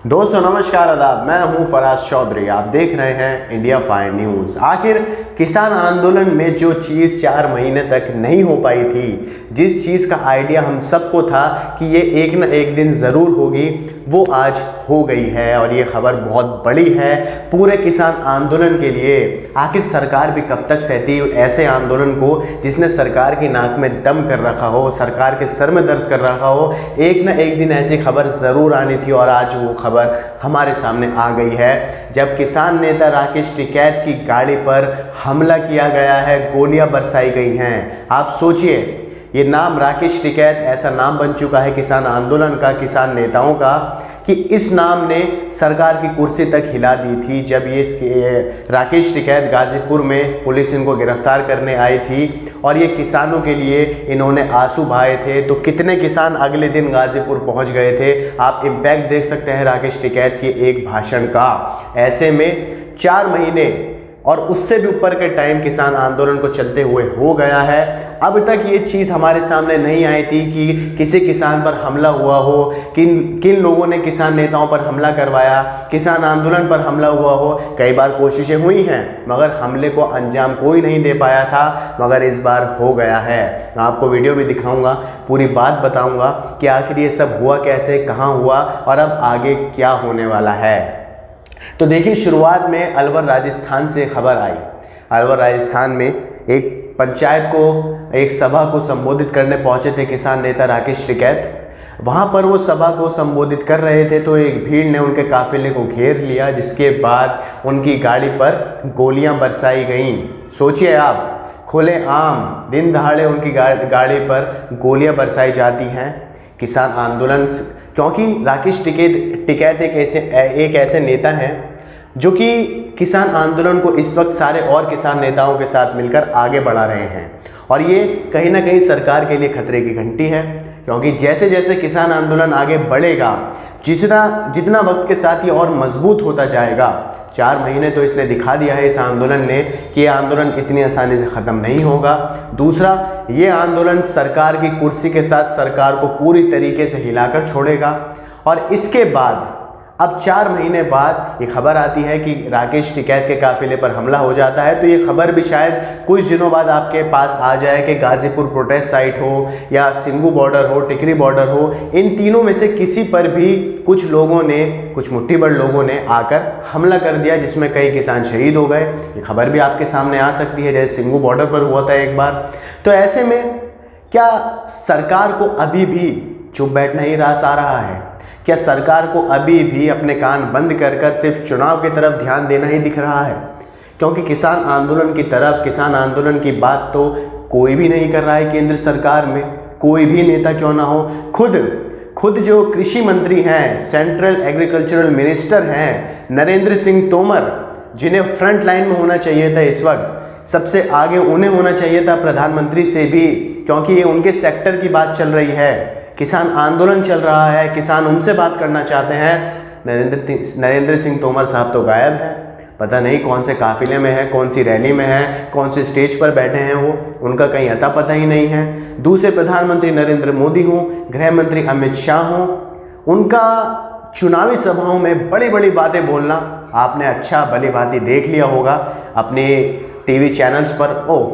दोस्तों नमस्कार आदाब, मैं हूं फराज चौधरी। आप देख रहे हैं इंडिया फाइव न्यूज़। आखिर किसान आंदोलन में जो चीज़ 4 महीने तक नहीं हो पाई थी, जिस चीज़ का आइडिया हम सबको था कि ये एक न एक दिन ज़रूर होगी, वो आज हो गई है। और ये खबर बहुत बड़ी है पूरे किसान आंदोलन के लिए। आखिर सरकार भी कब तक सहती ऐसे आंदोलन को जिसने सरकार की नाक में दम कर रखा हो, सरकार के सर में दर्द कर रखा हो। एक न एक दिन ऐसी खबर ज़रूर आनी थी और आज वो खबर हमारे सामने आ गई है, जब किसान नेता राकेश टिकैत की गाड़ी पर हमला किया गया है, गोलियां बरसाई गई हैं। आप सोचिए, ये नाम राकेश टिकैत ऐसा नाम बन चुका है किसान आंदोलन का, किसान नेताओं का, कि इस नाम ने सरकार की कुर्सी तक हिला दी थी। जब ये राकेश टिकैत गाजीपुर में पुलिस इनको गिरफ्तार करने आई थी और ये किसानों के लिए इन्होंने आंसू बहाए थे, तो कितने किसान अगले दिन गाजीपुर पहुंच गए थे। आप इम्पैक्ट देख सकते हैं राकेश टिकैत के एक भाषण का। ऐसे में 4 महीने और उससे भी ऊपर के टाइम किसान आंदोलन को चलते हुए हो गया है। अब तक ये चीज़ हमारे सामने नहीं आई थी कि किसी किसान पर हमला हुआ हो, किन लोगों ने किसान नेताओं पर हमला करवाया, किसान आंदोलन पर हमला हुआ हो। कई बार कोशिशें हुई हैं मगर हमले को अंजाम कोई नहीं दे पाया था, मगर इस बार हो गया है। मैं आपको वीडियो भी दिखाऊंगा, पूरी बात बताऊंगा कि आखिर ये सब हुआ कैसे, कहाँ हुआ और अब आगे क्या होने वाला है। तो देखिए, शुरुआत में अलवर राजस्थान से खबर आई। अलवर राजस्थान में एक पंचायत को, एक सभा को संबोधित करने पहुंचे थे किसान नेता राकेश टिकैत। वहां पर वो सभा को संबोधित कर रहे थे तो एक भीड़ ने उनके काफिले को घेर लिया, जिसके बाद उनकी गाड़ी पर गोलियां बरसाई गईं। सोचिए आप, खुलेआम दिन दहाड़े उनकी गाड़ी पर गोलियां बरसाई जाती हैं। किसान आंदोलन, क्योंकि राकेश टिकैत एक ऐसे नेता हैं जो कि किसान आंदोलन को इस वक्त सारे और किसान नेताओं के साथ मिलकर आगे बढ़ा रहे हैं। और ये कहीं ना कहीं सरकार के लिए खतरे की घंटी है, क्योंकि जैसे जैसे किसान आंदोलन आगे बढ़ेगा, जितना वक्त के साथ ये और मजबूत होता जाएगा। 4 महीने तो इसने दिखा दिया है इस आंदोलन ने कि ये आंदोलन इतनी आसानी से ख़त्म नहीं होगा। दूसरा, ये आंदोलन सरकार की कुर्सी के साथ सरकार को पूरी तरीके से हिलाकर छोड़ेगा। और इसके बाद अब 4 महीने बाद ये खबर आती है कि राकेश टिकैत के काफिले पर हमला हो जाता है। तो ये खबर भी शायद कुछ दिनों बाद आपके पास आ जाए कि गाजीपुर प्रोटेस्ट साइट हो या सिंगू बॉर्डर हो, टिकरी बॉर्डर हो, इन तीनों में से किसी पर भी कुछ लोगों ने, कुछ मुट्ठीभर लोगों ने आकर हमला कर दिया, जिसमें कई किसान शहीद हो गए। ये खबर भी आपके सामने आ सकती है, जैसे सिंगू बॉर्डर पर हुआ था एक बार। तो ऐसे में क्या सरकार को अभी भी चुप बैठना ही रास आ रहा है? क्या सरकार को अभी भी अपने कान बंद कर सिर्फ चुनाव की तरफ ध्यान देना ही दिख रहा है? क्योंकि किसान आंदोलन की तरफ, किसान आंदोलन की बात तो कोई भी नहीं कर रहा है केंद्र सरकार में, कोई भी नेता क्यों ना हो। खुद जो कृषि मंत्री हैं, सेंट्रल एग्रीकल्चरल मिनिस्टर हैं नरेंद्र सिंह तोमर, जिन्हें फ्रंट लाइन में होना चाहिए था, इस वक्त सबसे आगे उन्हें होना चाहिए था प्रधानमंत्री से भी, क्योंकि ये उनके सेक्टर की बात चल रही है, किसान आंदोलन चल रहा है, किसान उनसे बात करना चाहते हैं। नरेंद्र सिंह तोमर साहब तो गायब है, पता नहीं कौन से काफिले में है, कौन सी रैली में है, कौन से स्टेज पर बैठे हैं वो, उनका कहीं अता पता ही नहीं है। दूसरे प्रधानमंत्री नरेंद्र मोदी हों, गृह मंत्री अमित शाह हों, उनका चुनावी सभाओं में बड़ी बड़ी बातें बोलना आपने अच्छा भली भांति देख लिया होगा अपने टीवी चैनल्स पर,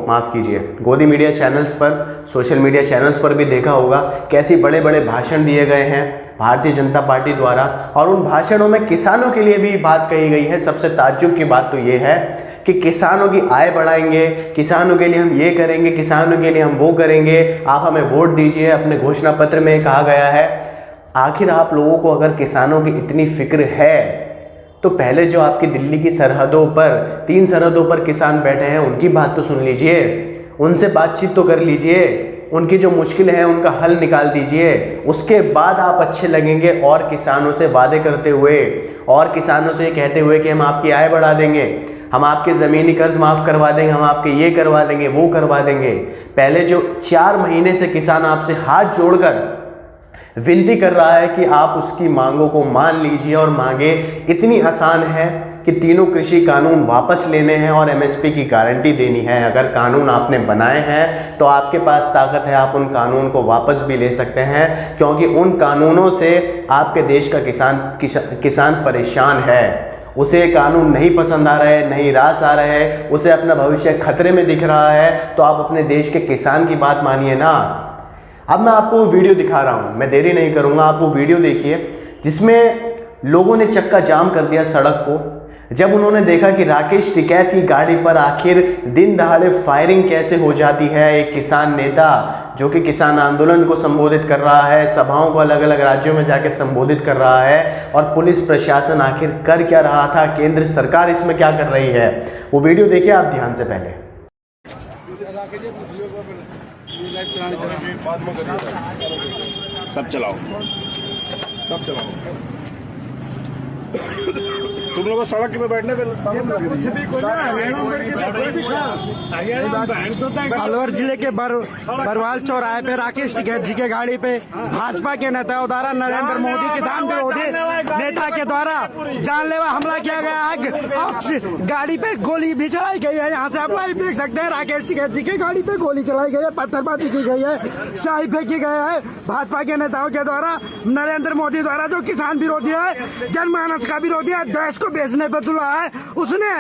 माफ़ कीजिए, गोदी मीडिया चैनल्स पर, सोशल मीडिया चैनल्स पर भी देखा होगा कैसे बड़े बड़े भाषण दिए गए हैं भारतीय जनता पार्टी द्वारा। और उन भाषणों में किसानों के लिए भी बात कही गई है। सबसे ताज्जुब की बात तो ये है कि किसानों की आय बढ़ाएंगे, किसानों के लिए हम ये करेंगे, किसानों के लिए हम वो करेंगे, आप हमें वोट दीजिए, अपने घोषणा पत्र में कहा गया है। आखिर आप लोगों को अगर किसानों की इतनी फिक्र है तो पहले जो आपकी दिल्ली की सरहदों पर, 3 सरहदों पर किसान बैठे हैं, उनकी बात तो सुन लीजिए, उनसे बातचीत तो कर लीजिए, उनकी जो मुश्किल है उनका हल निकाल दीजिए। उसके बाद आप अच्छे लगेंगे और किसानों से वादे करते हुए और किसानों से कहते हुए कि हम आपकी आय बढ़ा देंगे, हम आपके ज़मीनी कर्ज माफ़ करवा देंगे, हम आपके ये करवा देंगे, वो करवा देंगे। पहले जो 4 महीने से किसान आपसे हाथ जोड़कर विनती कर रहा है कि आप उसकी मांगों को मान लीजिए। और मांगे इतनी आसान है कि तीनों कृषि कानून वापस लेने हैं और एमएसपी की गारंटी देनी है। अगर कानून आपने बनाए हैं तो आपके पास ताकत है, आप उन कानून को वापस भी ले सकते हैं, क्योंकि उन कानूनों से आपके देश का किसान परेशान है। उसे कानून नहीं पसंद आ रहे, नहीं रास आ रहे, उसे अपना भविष्य खतरे में दिख रहा है, तो आप अपने देश के किसान की बात मानिए ना। अब मैं आपको वो वीडियो दिखा रहा हूँ, मैं देरी नहीं करूँगा, आप वो वीडियो देखिए जिसमें लोगों ने चक्का जाम कर दिया सड़क को, जब उन्होंने देखा कि राकेश टिकैत की गाड़ी पर आखिर दिन दहाड़े फायरिंग कैसे हो जाती है। एक किसान नेता जो कि किसान आंदोलन को संबोधित कर रहा है, सभाओं को अलग अलग राज्यों में जाकर संबोधित कर रहा है, और पुलिस प्रशासन आखिर कर क्या रहा था, केंद्र सरकार इसमें क्या कर रही है, वो वीडियो देखिए आप ध्यान से। पहले सब चलाओ, तुम लोग सड़क पे बैठने पे अलवर जिले के बरवाल चौराहे पे राकेश टिकैत जी के गाड़ी पे भाजपा के नेताओं द्वारा नरेंद्र मोदी किसान विरोधी नेता के द्वारा जानलेवा हमला किया गया है। गाड़ी पे गोली भी चलाई गई है। यहाँ से आप लाइव देख सकते हैं, राकेश टिकैत जी की गाड़ी पे गोली चलाई गई है, पत्थरबाजी की गई है, शाही फेंकी गई है भाजपा के नेताओं के द्वारा। नरेंद्र मोदी द्वारा जो किसान विरोधी है, जनमानस का विरोधी है, देश को बेचने पे तुला है, उसने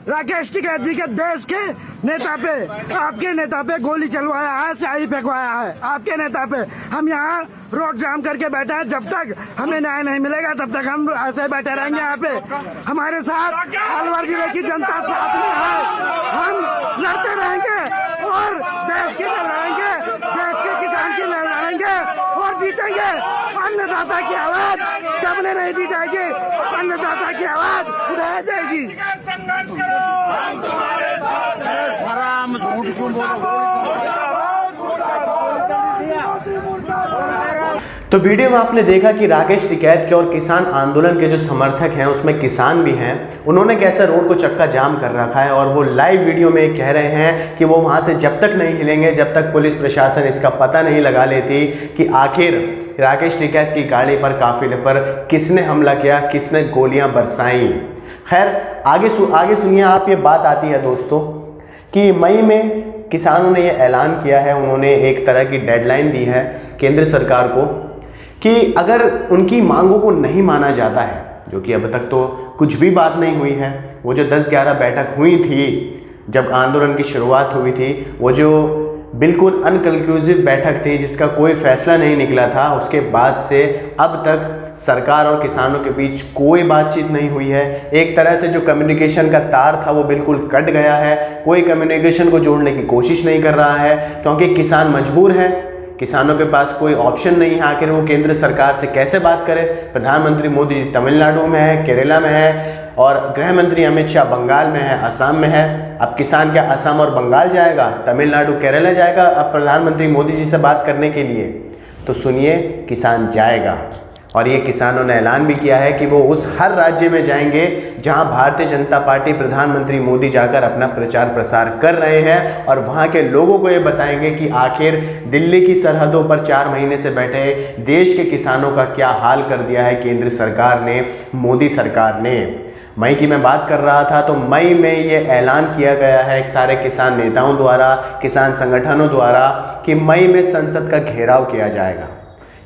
राकेश टिकैत जी के देश के नेता पे, आपके नेता पे गोली चलवाया है, स्याही फेंकवाया है आपके नेता पे। हम यहाँ रोड जाम करके बैठे हैं, जब तक हमें न्याय नहीं मिलेगा तब तक हम ऐसे बैठे रहेंगे यहाँ पे। हमारे साथ अलवर जिले की जनता साथ में है, हम लड़ते रहेंगे और देश की लड़ाएंगे, देश के किसान की लड़ाएंगे और जीतेंगे। अन्नदाता की आवाज दबने नहीं दी जाएगी, अन्नदाता की आवाज उठाई जाएगी। सराम झूठ क्यों बोलो। तो वीडियो में आपने देखा कि राकेश टिकैत के और किसान आंदोलन के जो समर्थक हैं उसमें किसान भी हैं, उन्होंने कैसे रोड को चक्का जाम कर रखा है, और वो लाइव वीडियो में कह रहे हैं कि वो वहाँ से जब तक नहीं हिलेंगे जब तक पुलिस प्रशासन इसका पता नहीं लगा लेती कि आखिर राकेश टिकैत की गाड़ी पर, काफिले पर किसने हमला किया, किसने गोलियां बरसाई। खैर आगे सुनिए आप। ये बात आती है दोस्तों कि मई में किसानों ने ये ऐलान किया है, उन्होंने एक तरह की डेडलाइन दी है केंद्र सरकार को कि अगर उनकी मांगों को नहीं माना जाता है, जो कि अब तक तो कुछ भी बात नहीं हुई है, वो जो 10-11 बैठक हुई थी जब आंदोलन की शुरुआत हुई थी, वो जो बिल्कुल अनकंक्लूसिव बैठक थी जिसका कोई फैसला नहीं निकला था, उसके बाद से अब तक सरकार और किसानों के बीच कोई बातचीत नहीं हुई है। एक तरह से जो कम्युनिकेशन का तार था वो बिल्कुल कट गया है, कोई कम्युनिकेशन को जोड़ने की कोशिश नहीं कर रहा है, क्योंकि किसान मजबूर है, किसानों के पास कोई ऑप्शन नहीं है। आखिर वो केंद्र सरकार से कैसे बात करें। प्रधानमंत्री मोदी जी तमिलनाडु में है, केरला में है, और गृह मंत्री अमित शाह बंगाल में है, असम में है। अब किसान क्या असम और बंगाल जाएगा, तमिलनाडु केरला जाएगा अब प्रधानमंत्री मोदी जी से बात करने के लिए? तो सुनिए, किसान जाएगा, और ये किसानों ने ऐलान भी किया है कि वो उस हर राज्य में जाएंगे जहां भारतीय जनता पार्टी, प्रधानमंत्री मोदी जाकर अपना प्रचार प्रसार कर रहे हैं, और वहां के लोगों को ये बताएंगे कि आखिर दिल्ली की सरहदों पर 4 महीने से बैठे देश के किसानों का क्या हाल कर दिया है केंद्र सरकार ने, मोदी सरकार ने। मई की मैं बात कर रहा था, तो मई में ये ऐलान किया गया है सारे किसान नेताओं द्वारा, किसान संगठनों द्वारा, कि मई में संसद का घेराव किया जाएगा,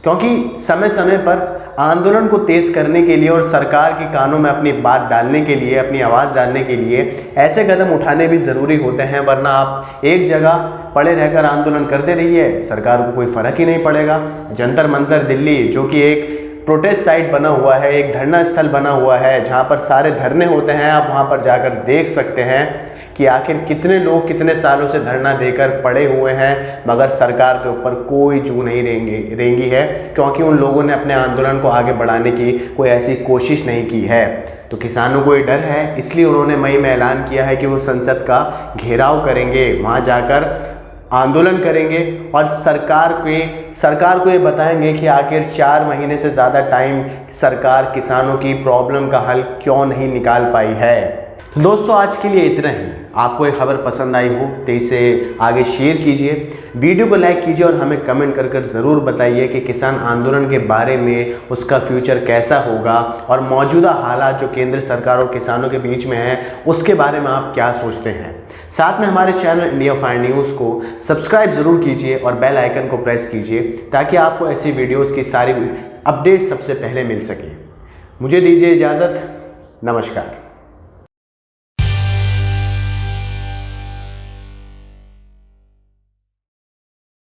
क्योंकि समय समय पर आंदोलन को तेज करने के लिए और सरकार के कानों में अपनी बात डालने के लिए, अपनी आवाज़ डालने के लिए ऐसे कदम उठाने भी ज़रूरी होते हैं, वरना आप एक जगह पड़े रहकर आंदोलन करते रहिए, सरकार को कोई फ़र्क ही नहीं पड़ेगा। जंतर मंतर दिल्ली, जो कि एक प्रोटेस्ट साइट बना हुआ है, एक धरना स्थल बना हुआ है जहाँ पर सारे धरने होते हैं, आप वहाँ पर जाकर देख सकते हैं कि आखिर कितने लोग कितने सालों से धरना देकर पड़े हुए हैं, मगर सरकार के ऊपर कोई जू नहीं रेंगी है, क्योंकि उन लोगों ने अपने आंदोलन को आगे बढ़ाने की कोई ऐसी कोशिश नहीं की है। तो किसानों को ये डर है, इसलिए उन्होंने मई में ऐलान किया है कि वो संसद का घेराव करेंगे, वहाँ जाकर आंदोलन करेंगे और सरकार को ये बताएंगे कि आखिर 4 महीने से ज़्यादा टाइम सरकार किसानों की प्रॉब्लम का हल क्यों नहीं निकाल पाई है। तो दोस्तों, आज के लिए इतना ही। आपको ये खबर पसंद आई हो तो इसे आगे शेयर कीजिए, वीडियो को लाइक कीजिए और हमें कमेंट कर ज़रूर बताइए कि किसान आंदोलन के बारे में उसका फ्यूचर कैसा होगा और मौजूदा हालात जो केंद्र सरकार और किसानों के बीच में है उसके बारे में आप क्या सोचते हैं। साथ में हमारे चैनल इंडिया फाइन न्यूज़ को सब्सक्राइब ज़रूर कीजिए और बेल आइकन को प्रेस कीजिए ताकि आपको ऐसी वीडियोज़ की सारी अपडेट सबसे पहले मिल सके। मुझे दीजिए इजाज़त, नमस्कार।